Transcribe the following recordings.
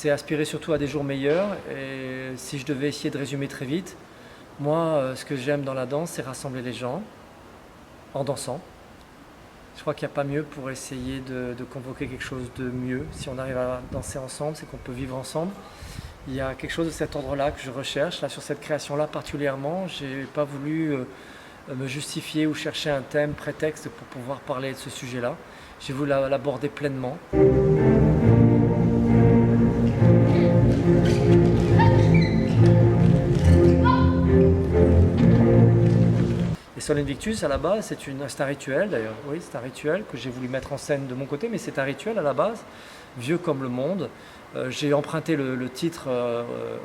c'est aspirer surtout à des jours meilleurs. Et si je devais essayer de résumer très vite, moi, ce que j'aime dans la danse, c'est rassembler les gens en dansant. Je crois qu'il n'y a pas mieux pour essayer de convoquer quelque chose de mieux. Si on arrive à danser ensemble, c'est qu'on peut vivre ensemble. Il y a quelque chose de cet ordre-là que je recherche. Là, sur cette création-là particulièrement, je n'ai pas voulu me justifier ou chercher un thème, prétexte pour pouvoir parler de ce sujet-là. J'ai voulu l'aborder pleinement. Et Sol Invictus, à la base, c'est un rituel d'ailleurs. Oui, c'est un rituel que j'ai voulu mettre en scène de mon côté, mais c'est un rituel à la base, vieux comme le monde. J'ai emprunté le titre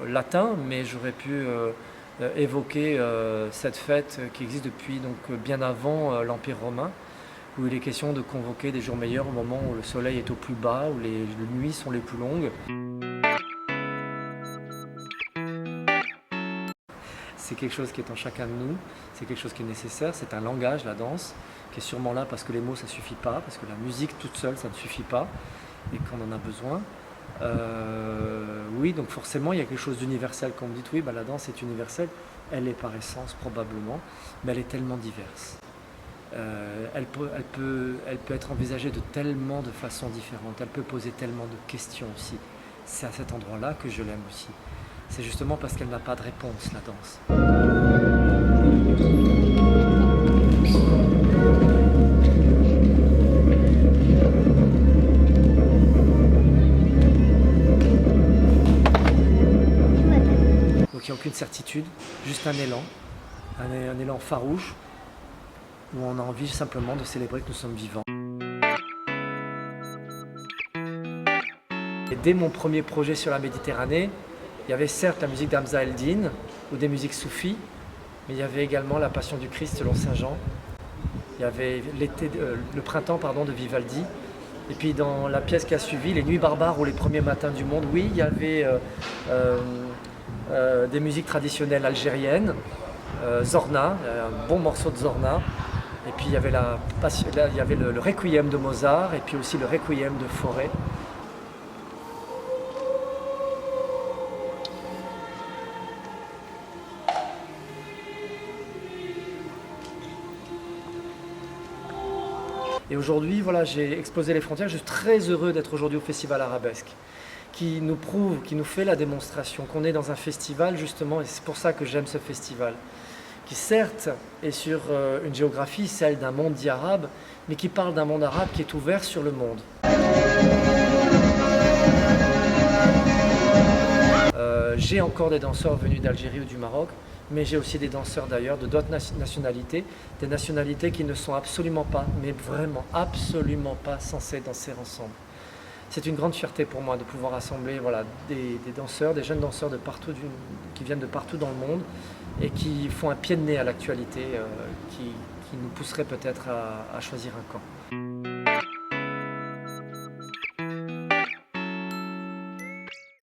latin, mais j'aurais pu évoquer cette fête qui existe depuis donc, bien avant l'Empire romain, où il est question de convoquer des jours meilleurs au moment où le soleil est au plus bas, où les nuits sont les plus longues. C'est quelque chose qui est en chacun de nous, c'est quelque chose qui est nécessaire, c'est un langage, la danse, qui est sûrement là parce que les mots ça ne suffit pas, parce que la musique toute seule ça ne suffit pas, et qu'on en a besoin. Oui, donc forcément il y a quelque chose d'universel. Quand vous dites oui, la danse est universelle, elle est par essence probablement, mais elle est tellement diverse. Elle peut être envisagée de tellement de façons différentes, elle peut poser tellement de questions aussi. C'est à cet endroit-là que je l'aime aussi. C'est justement parce qu'elle n'a pas de réponse, la danse. Donc il n'y a aucune certitude, juste un élan, un élan farouche, où on a envie simplement de célébrer que nous sommes vivants. Et dès mon premier projet sur la Méditerranée, il y avait certes la musique d'Hamza El-Din ou des musiques soufis, mais il y avait également la Passion du Christ selon Saint Jean. Il y avait le printemps de Vivaldi. Et puis dans la pièce qui a suivi, Les Nuits barbares ou Les premiers matins du monde, oui, il y avait des musiques traditionnelles algériennes, Zorna, un bon morceau de Zorna. Et puis il y avait, le Requiem de Mozart et puis aussi le Requiem de Fauré. Et aujourd'hui, voilà, j'ai explosé les frontières. Je suis très heureux d'être aujourd'hui au Festival Arabesque, qui nous prouve, qui nous fait la démonstration qu'on est dans un festival justement, et c'est pour ça que j'aime ce festival, qui certes est sur une géographie, celle d'un monde dit arabe, mais qui parle d'un monde arabe qui est ouvert sur le monde. J'ai encore des danseurs venus d'Algérie ou du Maroc, mais j'ai aussi des danseurs d'ailleurs, de d'autres nationalités, des nationalités qui ne sont absolument pas, mais vraiment absolument pas censées danser ensemble. C'est une grande fierté pour moi de pouvoir rassembler des danseurs, des jeunes danseurs qui viennent de partout dans le monde et qui font un pied de nez à l'actualité qui nous pousserait peut-être à choisir un camp.